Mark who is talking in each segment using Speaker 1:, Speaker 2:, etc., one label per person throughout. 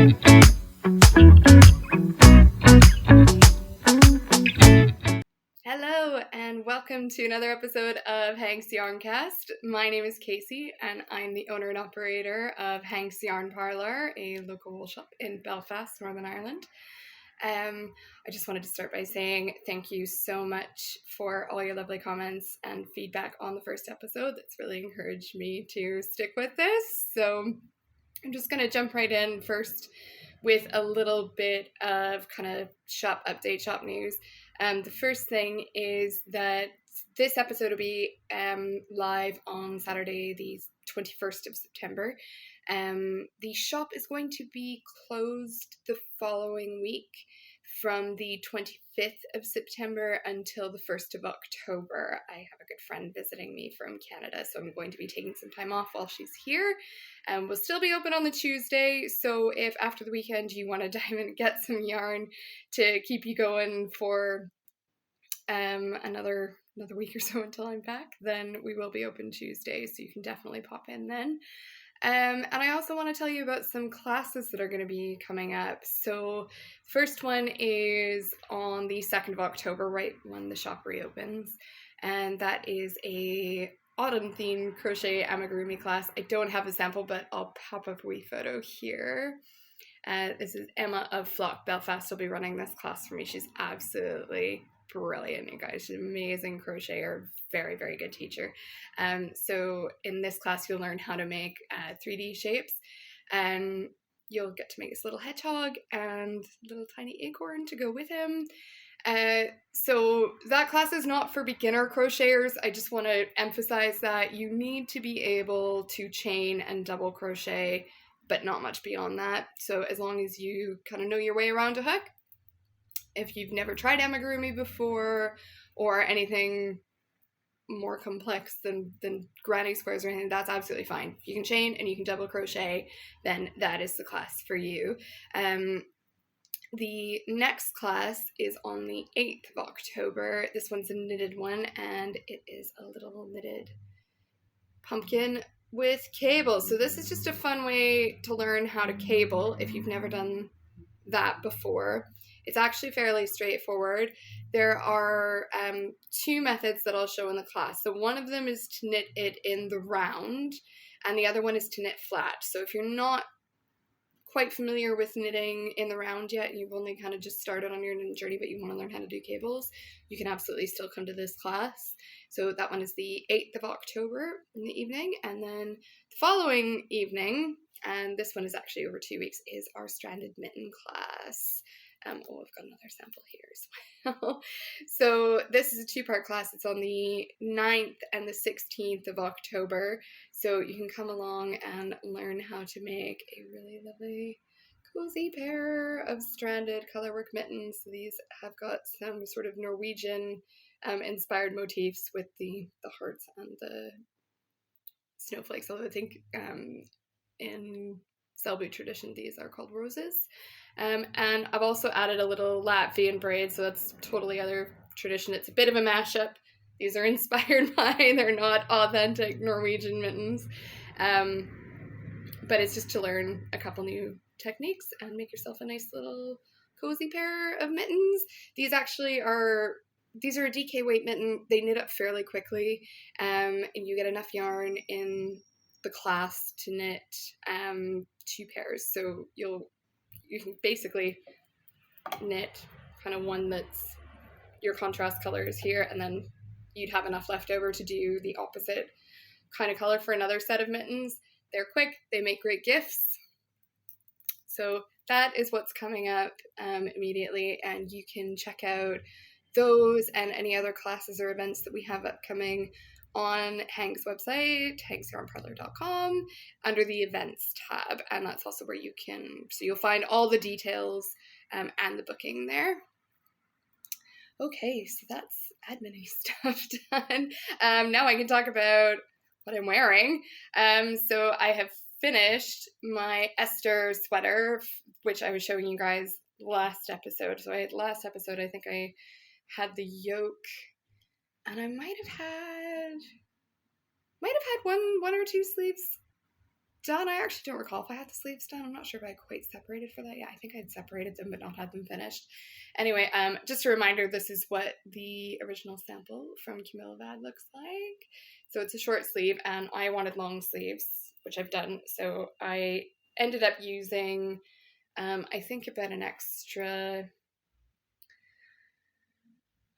Speaker 1: Hello and welcome to another episode of Hank's Yarncast. My name is Casey and I'm the owner and operator of Hank's Yarn Parlour, a local wool shop in Belfast, Northern Ireland. I just wanted to start by saying thank you so much for all your lovely comments and feedback on the first episode. That's really encouraged me to stick with this. So I'm just going to jump right in first with a little bit of kind of shop update, shop news. The first thing is that this episode will be live on Saturday, the 21st of September. The shop is going to be closed the following week from the 25th of September until the 1st of October. I have a good friend visiting me from Canada, so I'm going to be taking some time off while she's here. We'll still be open on the Tuesday, so if after the weekend you want to dive in and get some yarn to keep you going for another week or so until I'm back, then we will be open Tuesday, so you can definitely pop in then. And I also want to tell you about some classes that are going to be coming up. So first one is on the 2nd of October, right when the shop reopens. And that is a autumn themed crochet amigurumi class. I don't have a sample, but I'll pop up a wee photo here. This is Emma of Flock Belfast will be running this class for me. She's absolutely brilliant, you guys. She's an amazing crocheter, very, very good teacher. So in this class, you'll learn how to make 3D shapes, and you'll get to make this little hedgehog and little tiny acorn to go with him. So that class is not for beginner crocheters. I just want to emphasize that you need to be able to chain and double crochet, but not much beyond that. So as long as you kind of know your way around a hook, if you've never tried amigurumi before or anything more complex than granny squares or anything, that's absolutely fine. If you can chain and you can double crochet, then that is the class for you. The next class is on the 8th of October. This one's a knitted one, and it is a little knitted pumpkin with cable. So this is just a fun way to learn how to cable if you've never done that before. It's actually fairly straightforward. There are two methods that I'll show in the class. So one of them is to knit it in the round, and the other one is to knit flat. So if you're not quite familiar with knitting in the round yet, and you've only kind of just started on your knitting journey, but you want to learn how to do cables, you can absolutely still come to this class. So that one is the 8th of October in the evening, and then the following evening, and this one is actually over 2 weeks, is our stranded mitten class. I've got another sample here as well. So this is a two-part class. It's on the 9th and the 16th of October. So you can come along and learn how to make a really lovely cozy pair of stranded colorwork mittens. So these have got some sort of Norwegian inspired motifs with the hearts and the snowflakes. Although I think in Selby tradition, these are called roses. And I've also added a little Latvian braid, so that's totally other tradition. It's a bit of a mashup. These are inspired by, they're not authentic Norwegian mittens. But it's just to learn a couple new techniques and make yourself a nice little cozy pair of mittens. These are a DK weight mitten. They knit up fairly quickly, and you get enough yarn in the class to knit 2 pairs. So you can basically knit kind of one that's your contrast color is here, and then you'd have enough left over to do the opposite kind of color for another set of mittens. They're quick, they make great gifts. So that is what's coming up immediately, and you can check out those and any other classes or events that we have upcoming on Hank's website, hanksyarnparlour.com, under the events tab, and that's also where you'll find all the details and the booking there. Okay, so that's admin-y stuff done. Now I can talk about what I'm wearing. So I have finished my Esther sweater, which I was showing you guys last episode. So last episode, I think I had the yoke, and I might have had one or two sleeves done. I actually don't recall if I had the sleeves done. I'm not sure if I quite separated for that. Yeah, I think I'd separated them but not had them finished. Anyway, just a reminder, this is what the original sample from Camillavad looks like. So it's a short sleeve, and I wanted long sleeves, which I've done. So I ended up using, I think about an extra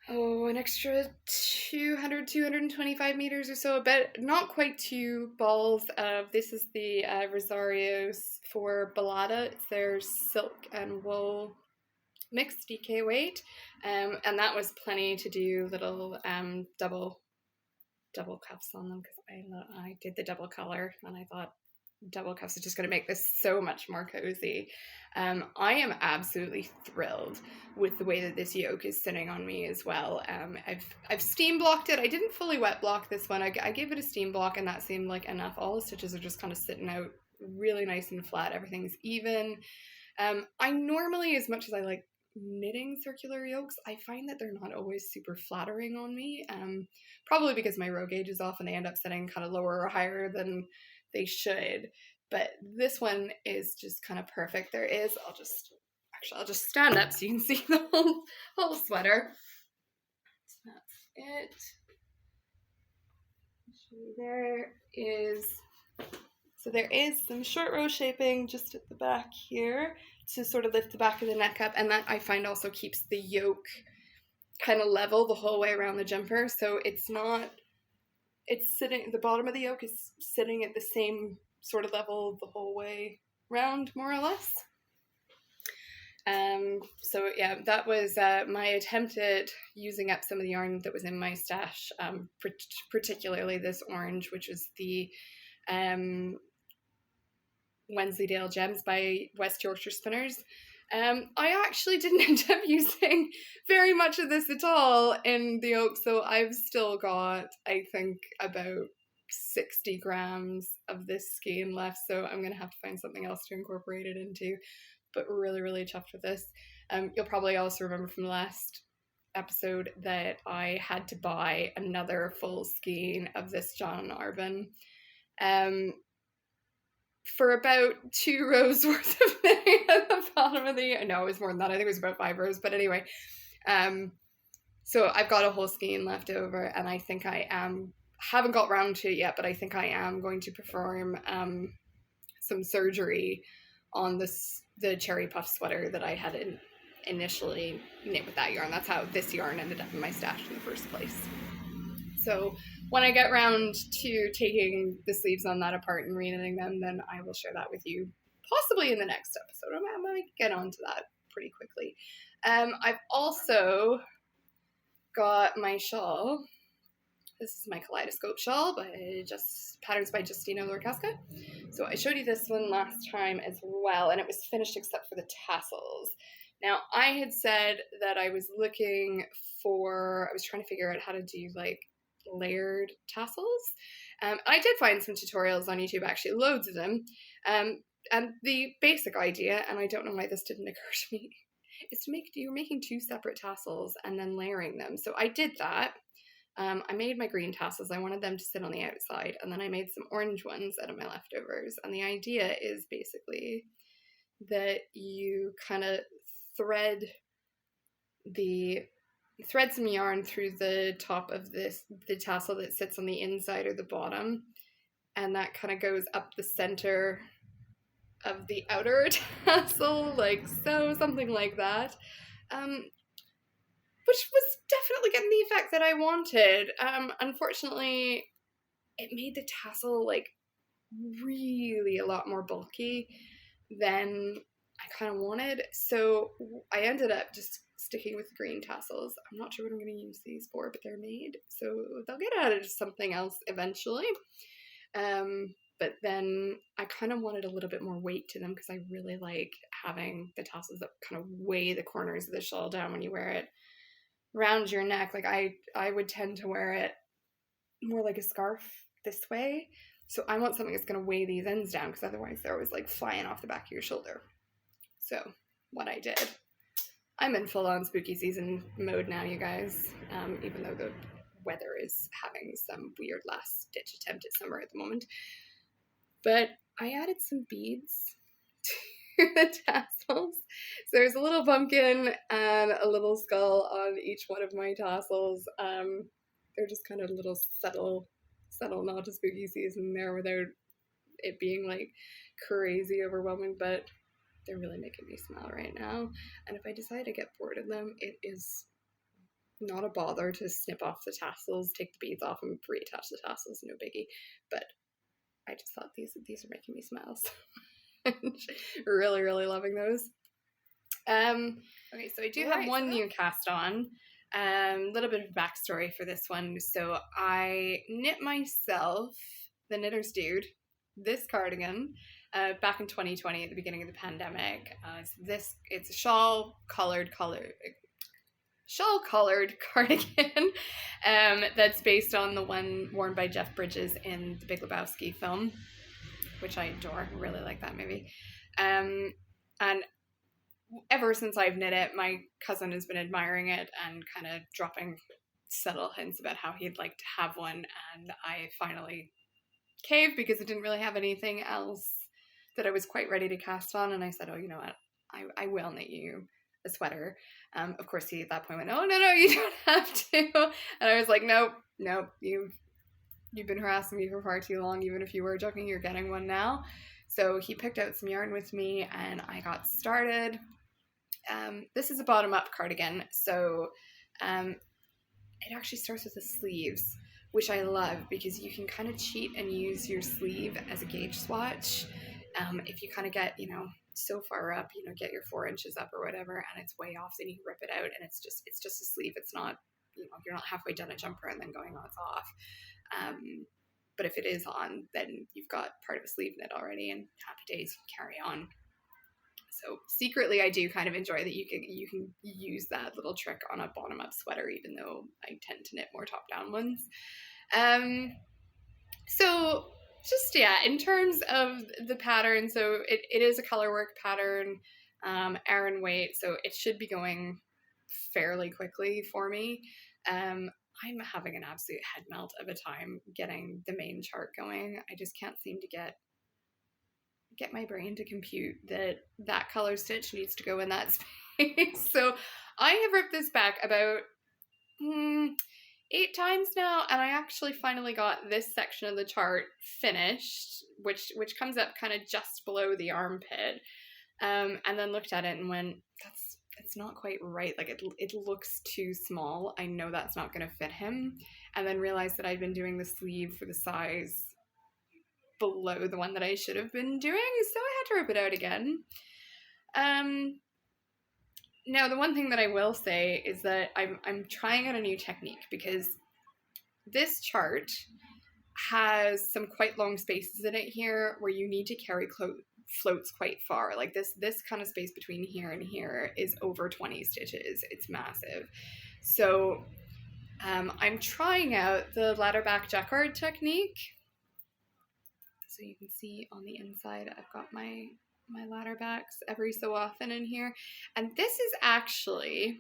Speaker 1: 200, 225 meters or so, about not quite 2 balls of, this is the Rosario's for Balada. It's their silk and wool mixed DK weight, and that was plenty to do little double cuffs on them, because I did the double color and I thought double cuffs is just going to make this so much more cozy. I am absolutely thrilled with the way that this yoke is sitting on me as well. I've steam blocked it. I didn't fully wet block this one. I gave it a steam block, and that seemed like enough. All the stitches are just kind of sitting out really nice and flat. Everything's even. I normally, as much as I like knitting circular yokes, I find that they're not always super flattering on me. Probably because my row gauge is off and they end up sitting kind of lower or higher than they should. But this one is just kind of perfect. There is, I'll just stand up so you can see the whole sweater. So that's it. There is some short row shaping just at the back here to sort of lift the back of the neck up, and that I find also keeps the yoke kind of level the whole way around the jumper. So it's sitting, the bottom of the yoke is sitting at the same sort of level the whole way round, more or less. So yeah, that was my attempt at using up some of the yarn that was in my stash, particularly this orange, which was the Wensleydale Gems by West Yorkshire Spinners. I actually didn't end up using very much of this at all in the yoke, so I've still got, I think, about 60 grams of this skein left, so I'm going to have to find something else to incorporate it into, but really, really chuffed with this. You'll probably also remember from the last episode that I had to buy another full skein of this John Arbon. For about 2 rows worth of knitting at the bottom of the, no, it was more than that. I think it was about 5 rows, but anyway. So I've got a whole skein left over, and I think haven't got round to it yet, but I think I am going to perform some surgery on the cherry puff sweater that I had initially knit with that yarn. That's how this yarn ended up in my stash in the first place. So when I get round to taking the sleeves on that apart and reknitting them, then I will share that with you, possibly in the next episode. I might get onto that pretty quickly. I've also got my shawl. This is my Kaleidoscope shawl by Patterns by Justina Lorcaska. So I showed you this one last time as well, and it was finished except for the tassels. Now, I had said that I was trying to figure out how to do like layered tassels. I did find some tutorials on YouTube, actually, loads of them. And the basic idea, and I don't know why this didn't occur to me, is you're making 2 separate tassels and then layering them. So I did that. I made my green tassels. I wanted them to sit on the outside, and then I made some orange ones out of my leftovers. And the idea is basically that you kind of thread some yarn through the top of the tassel that sits on the inside or the bottom, and that kind of goes up the center of the outer tassel, like so, something like that, which was definitely getting the effect that I wanted. Unfortunately, it made the tassel like really a lot more bulky than I kind of wanted, so I ended up just sticking with green tassels. I'm not sure what I'm going to use these for, but they're made, so they'll get out of something else eventually. But then I kind of wanted a little bit more weight to them, because I really like having the tassels that kind of weigh the corners of the shawl down when you wear it around your neck. Like I would tend to wear it more like a scarf this way, so I want something that's going to weigh these ends down, because otherwise they're always like flying off the back of your shoulder. So what I did, I'm in full-on spooky season mode now, you guys, even though the weather is having some weird last-ditch attempt at summer at the moment. But I added some beads to the tassels. So there's a little pumpkin and a little skull on each one of my tassels. They're just kind of little subtle nod to spooky season there without it being like crazy overwhelming, but they're really making me smile right now. And if I decide to get bored of them, it is not a bother to snip off the tassels, take the beads off, and reattach the tassels. No biggie. But I just thought these are making me smile. So really, really loving those. Okay, so I do have one new cast on. Little bit of backstory for this one. So I knit myself, the Knitter's Dude, this cardigan back in 2020 at the beginning of the pandemic. It's a shawl colored cardigan that's based on the one worn by Jeff Bridges in the Big Lebowski film, which I adore. I really like that movie. And ever since I've knit it, my cousin has been admiring it and kind of dropping subtle hints about how he'd like to have one, and I finally caved because it didn't really have anything else that I was quite ready to cast on, and I said, oh, you know what, I will knit you a sweater. Of course, he at that point went, oh, no, you don't have to. And I was like, nope, you've been harassing me for far too long. Even if you were joking, you're getting one now. So he picked out some yarn with me and I got started. This is a bottom-up cardigan, so it actually starts with the sleeves, which I love because you can kind of cheat and use your sleeve as a gauge swatch. If you kind of get, so far up, get your 4 inches up or whatever, and it's way off, then you rip it out and it's just a sleeve. It's not, you're not halfway done a jumper and then going, oh, it's off. But if it is on, then you've got part of a sleeve knit already, and happy days, carry on. So secretly, I do kind of enjoy that you can use that little trick on a bottom-up sweater, even though I tend to knit more top-down ones. So just, in terms of the pattern, so it is a colorwork pattern, Aran weight, so it should be going fairly quickly for me. I'm having an absolute head melt of a time getting the main chart going. I just can't seem to get my brain to compute that color stitch needs to go in that space. So I have ripped this back about 8 times now, and I actually finally got this section of the chart finished, which comes up kind of just below the armpit, and then looked at it and went, it's not quite right. Like it looks too small. I know that's not going to fit him. And then realized that I'd been doing the sleeve for the size below the one that I should have been doing, so I had to rip it out again. Now the one thing that I will say is that I'm trying out a new technique, because this chart has some quite long spaces in it here where you need to carry floats quite far. Like this kind of space between here and here is over 20 stitches. It's massive. So I'm trying out the ladder back jacquard technique. So you can see on the inside, I've got my ladder backs every so often in here. And this is actually,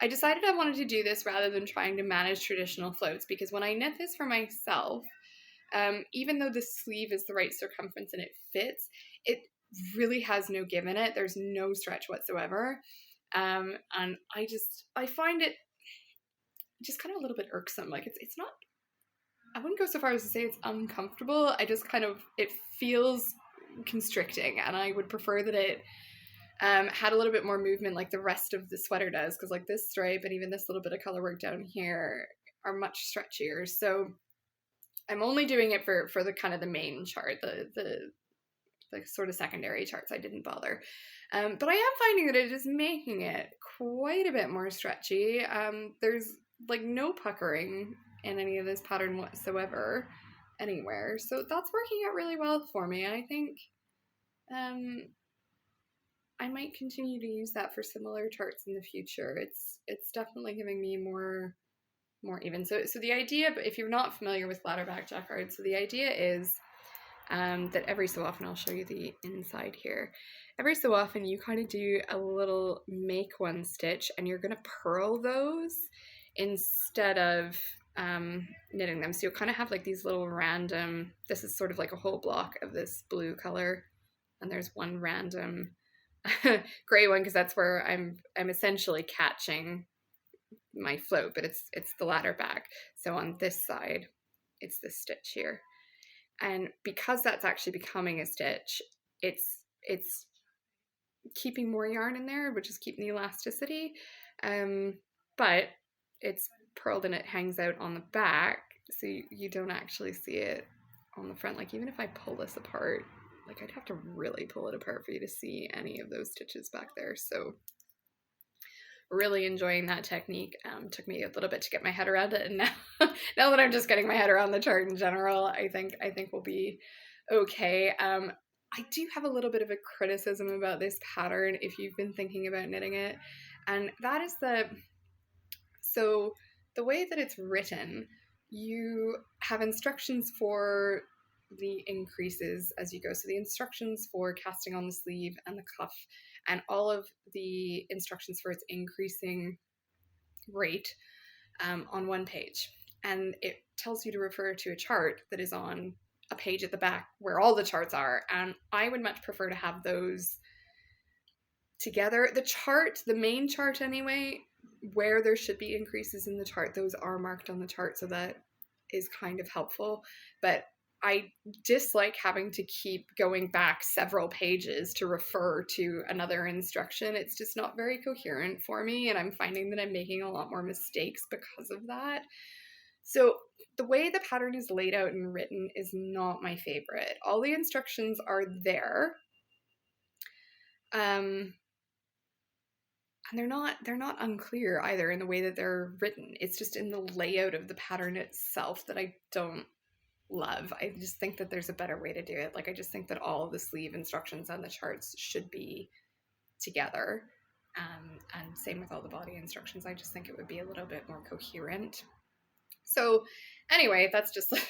Speaker 1: I decided I wanted to do this rather than trying to manage traditional floats, because when I knit this for myself, even though the sleeve is the right circumference and it fits, it really has no give in it. There's no stretch whatsoever. And I find it just kind of a little bit irksome. Like it's not, I wouldn't go so far as to say it's uncomfortable. I just it feels constricting, and I would prefer that it had a little bit more movement like the rest of the sweater does, because like this stripe and even this little bit of color work down here are much stretchier. So I'm only doing it for the kind of the main chart, the sort of secondary charts I didn't bother. But I am finding that it is making it quite a bit more stretchy. There's like no puckering in any of this pattern whatsoever anywhere, so that's working out really well for me. I think I might continue to use that for similar charts in the future. It's definitely giving me more even. So the idea, but if you're not familiar with ladder back jacquard, so the idea is that every so often, I'll show you the inside here, every so often you kind of do a little make one stitch and you're going to purl those instead of knitting them. So you'll kind of have like these little random, this is sort of like a whole block of this blue color, and there's one random gray one, because that's where I'm essentially catching my float, but it's the ladder back. So on this side, it's this stitch here. And because that's actually becoming a stitch, it's keeping more yarn in there, which is keeping the elasticity. But it's purled and it hangs out on the back, so you don't actually see it on the front. Like even if I pull this apart, like I'd have to really pull it apart for you to see any of those stitches back there. So really enjoying that technique. Took me a little bit to get my head around it, and now that I'm just getting my head around the chart in general, I think we'll be okay. I do have a little bit of a criticism about this pattern if you've been thinking about knitting it, and that is so the way that it's written, you have instructions for the increases as you go. So the instructions for casting on the sleeve and the cuff, and all of the instructions for its increasing rate on one page. And it tells you to refer to a chart that is on a page at the back where all the charts are. And I would much prefer to have those together. The chart, the main chart anyway, where there should be increases in the chart, those are marked on the chart, so that is kind of helpful. But I dislike having to keep going back several pages to refer to another instruction. It's just not very coherent for me, and I'm finding that I'm making a lot more mistakes because of that. So the way the pattern is laid out and written is not my favorite. All the instructions are there. And they're not unclear either in the way that they're written. It's just in the layout of the pattern itself that I don't love. I just think that there's a better way to do it. Like I just think that all of the sleeve instructions on the charts should be together. And same with all the body instructions. I just think it would be a little bit more coherent. So anyway, that's just a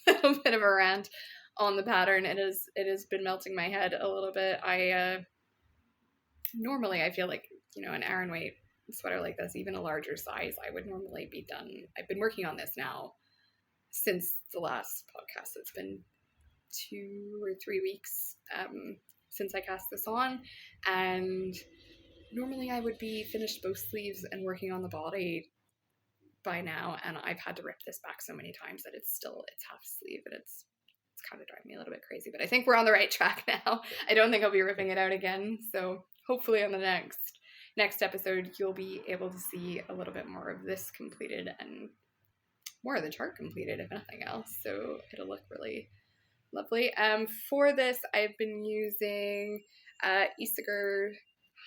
Speaker 1: little bit of a rant on the pattern. It has been melting my head a little bit. Normally I feel like, an Aran weight sweater like this, even a larger size, I would normally be done. I've been working on this now since the last podcast. It's been 2 or 3 weeks since I cast this on, and normally I would be finished both sleeves and working on the body by now, and I've had to rip this back so many times that it's half sleeve, and it's kind of driving me a little bit crazy, but I think we're on the right track now. I don't think I'll be ripping it out again, so hopefully on the next episode you'll be able to see a little bit more of this completed and more of the chart completed, if nothing else, so it'll look really lovely. For this I've been using Isager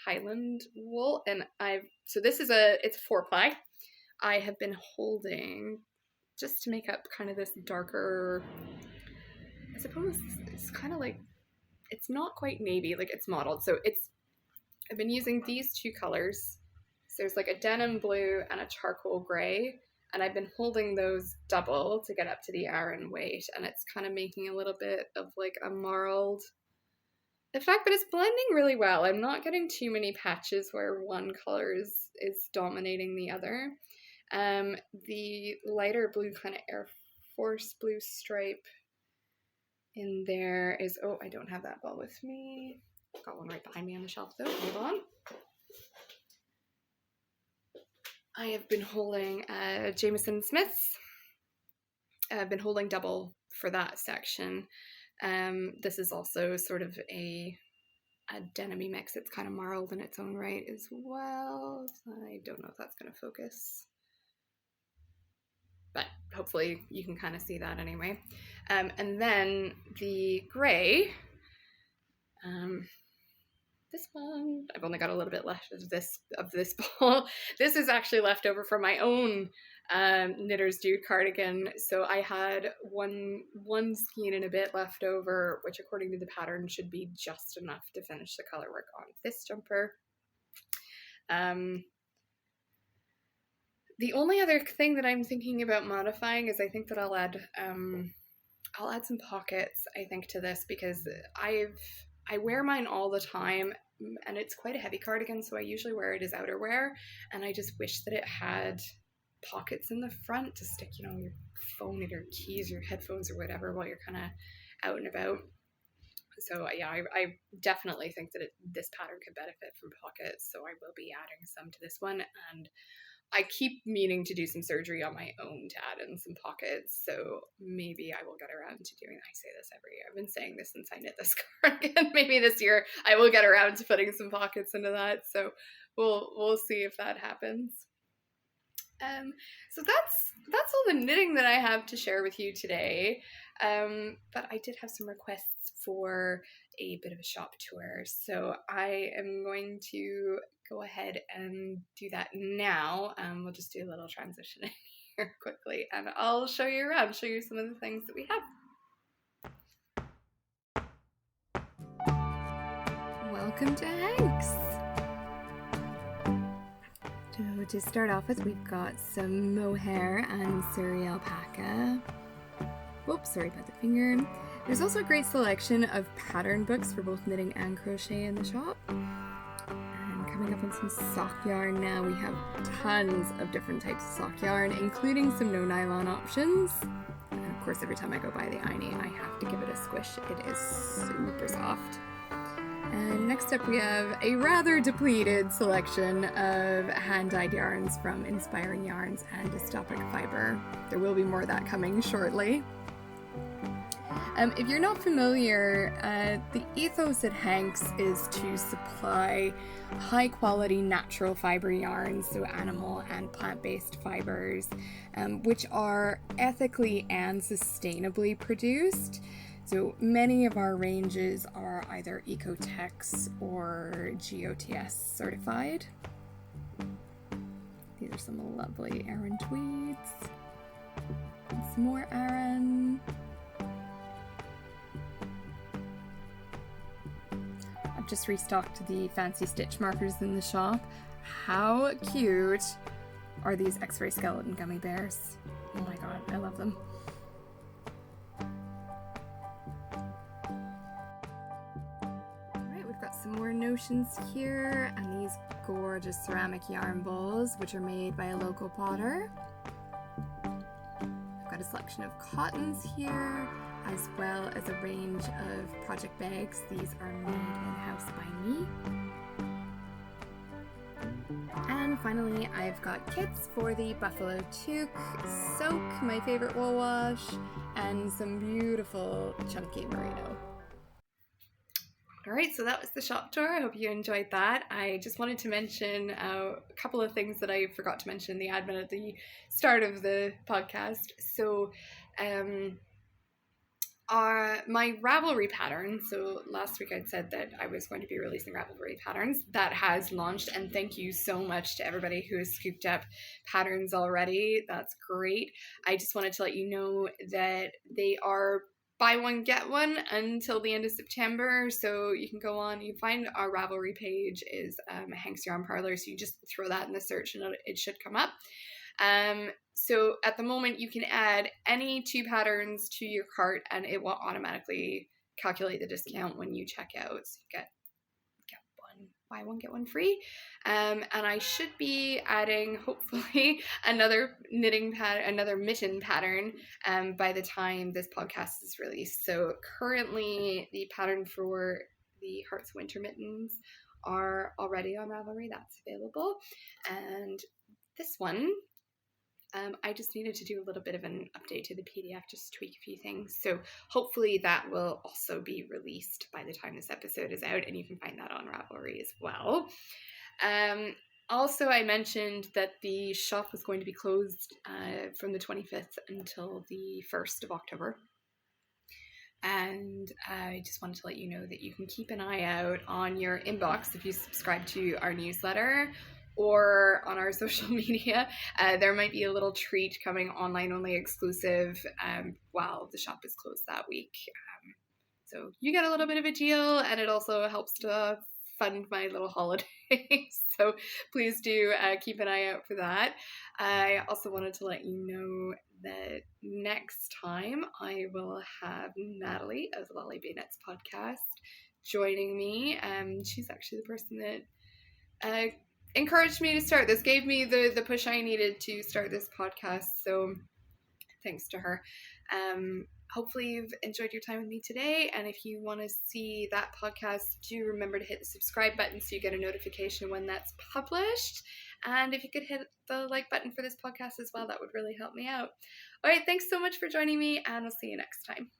Speaker 1: Highland wool, and so this is it's a 4-ply. I have been holding just to make up kind of this darker, I suppose it's kind of like, it's not quite navy, like it's mottled, so I've been using these 2 colors. So there's like a denim blue and a charcoal gray, and I've been holding those double to get up to the Aran weight, and it's kind of making a little bit of like a marled effect, but it's blending really well. I'm not getting too many patches where one color is dominating the other. The lighter blue kind of Air Force blue stripe in there is, oh, I don't have that ball with me. Got one right behind me on the shelf though, hold on. I have been holding Jameson Smith's. I've been holding double for that section. This is also sort of a denim-y mix. It's kind of marled in its own right as well. I don't know if that's going to focus, but hopefully you can kind of see that anyway. And then the gray, this one, I've only got a little bit left of this ball. This is actually left over from my own Knitter's Dude cardigan. So I had one skein and a bit left over, which according to the pattern should be just enough to finish the color work on this jumper. The only other thing that I'm thinking about modifying is I think that I'll add some pockets, I think, to this, because I wear mine all the time, and it's quite a heavy cardigan, so I usually wear it as outerwear, and I just wish that it had pockets in the front to stick, you know, your phone and your keys, your headphones or whatever while you're kind of out and about. So yeah, I definitely think that this pattern could benefit from pockets. So I will be adding some to this one, and I keep meaning to do some surgery on my own to add in some pockets. So maybe I will get around to doing that. I say this every year. I've been saying this since I knit this cardigan. Maybe this year I will get around to putting some pockets into that. So we'll see if that happens. So that's all the knitting that I have to share with you today. But I did have some requests for a bit of a shop tour. So I am going to go ahead and do that now. We'll just do a little transition in here quickly, and I'll show you around, show you some of the things that we have. Welcome to Hanks. So to start off with, we've got some mohair and Surrey alpaca. Whoops, sorry about the finger. There's also a great selection of pattern books for both knitting and crochet in the shop. And coming up on some sock yarn now, we have tons of different types of sock yarn, including some no nylon options. And of course, every time I go by the Aini, I have to give it a squish. It is super soft. And next up we have a rather depleted selection of hand-dyed yarns from Inspiring Yarns and Dystopic Fiber. There will be more of that coming shortly. If you're not familiar, the ethos at Hanks is to supply high-quality natural fiber yarns, so animal and plant-based fibers, which are ethically and sustainably produced. So many of our ranges are either Ecotex or GOTS certified. These are some lovely Aran tweeds. And some more Aran. I've just restocked the fancy stitch markers in the shop. How cute are these X-ray skeleton gummy bears? Oh my god, I love them. Some more notions here, and these gorgeous ceramic yarn bowls, which are made by a local potter. I've got a selection of cottons here, as well as a range of project bags. These are made in-house by me. And finally, I've got kits for the Buffalo Toque, Soak, my favorite wool wash, and some beautiful chunky merino. Alright, so that was the shop tour. I hope you enjoyed that. I just wanted to mention a couple of things that I forgot to mention in the admin at the start of the podcast. So, my Ravelry pattern, so last week I'd said that I was going to be releasing Ravelry patterns. That has launched, and thank you so much to everybody who has scooped up patterns already. That's great. I just wanted to let you know that they are buy one, get one until the end of September. So you can go on, you find our Ravelry page is Hank's Yarn Parlor. So you just throw that in the search and it should come up. So at the moment you can add any 2 patterns to your cart and it will automatically calculate the discount when you check out. So you get one, buy one, get one free. And I should be adding hopefully another mitten pattern by the time this podcast is released. So currently the pattern for the Hearts Winter Mittens are already on Ravelry. That's available. And this one, I just needed to do a little bit of an update to the PDF, just tweak a few things. So hopefully that will also be released by the time this episode is out, and you can find that on Ravelry as well. Also, I mentioned that the shop was going to be closed from the 25th until the 1st of October. And I just wanted to let you know that you can keep an eye out on your inbox if you subscribe to our newsletter or on our social media. There might be a little treat coming, online only exclusive, while the shop is closed that week. So you get a little bit of a deal, and it also helps to fund my little holiday. So please do keep an eye out for that. I also wanted to let you know that next time I will have Natalie of the Lolly Bay Knits podcast joining me. She's actually the person that encouraged me to start this, gave me the push I needed to start this podcast. So thanks to her. Hopefully you've enjoyed your time with me today, and if you want to see that podcast, do remember to hit the subscribe button so you get a notification when that's published. And if you could hit the like button for this podcast as well, that would really help me out. All right, thanks so much for joining me, and I'll see you next time.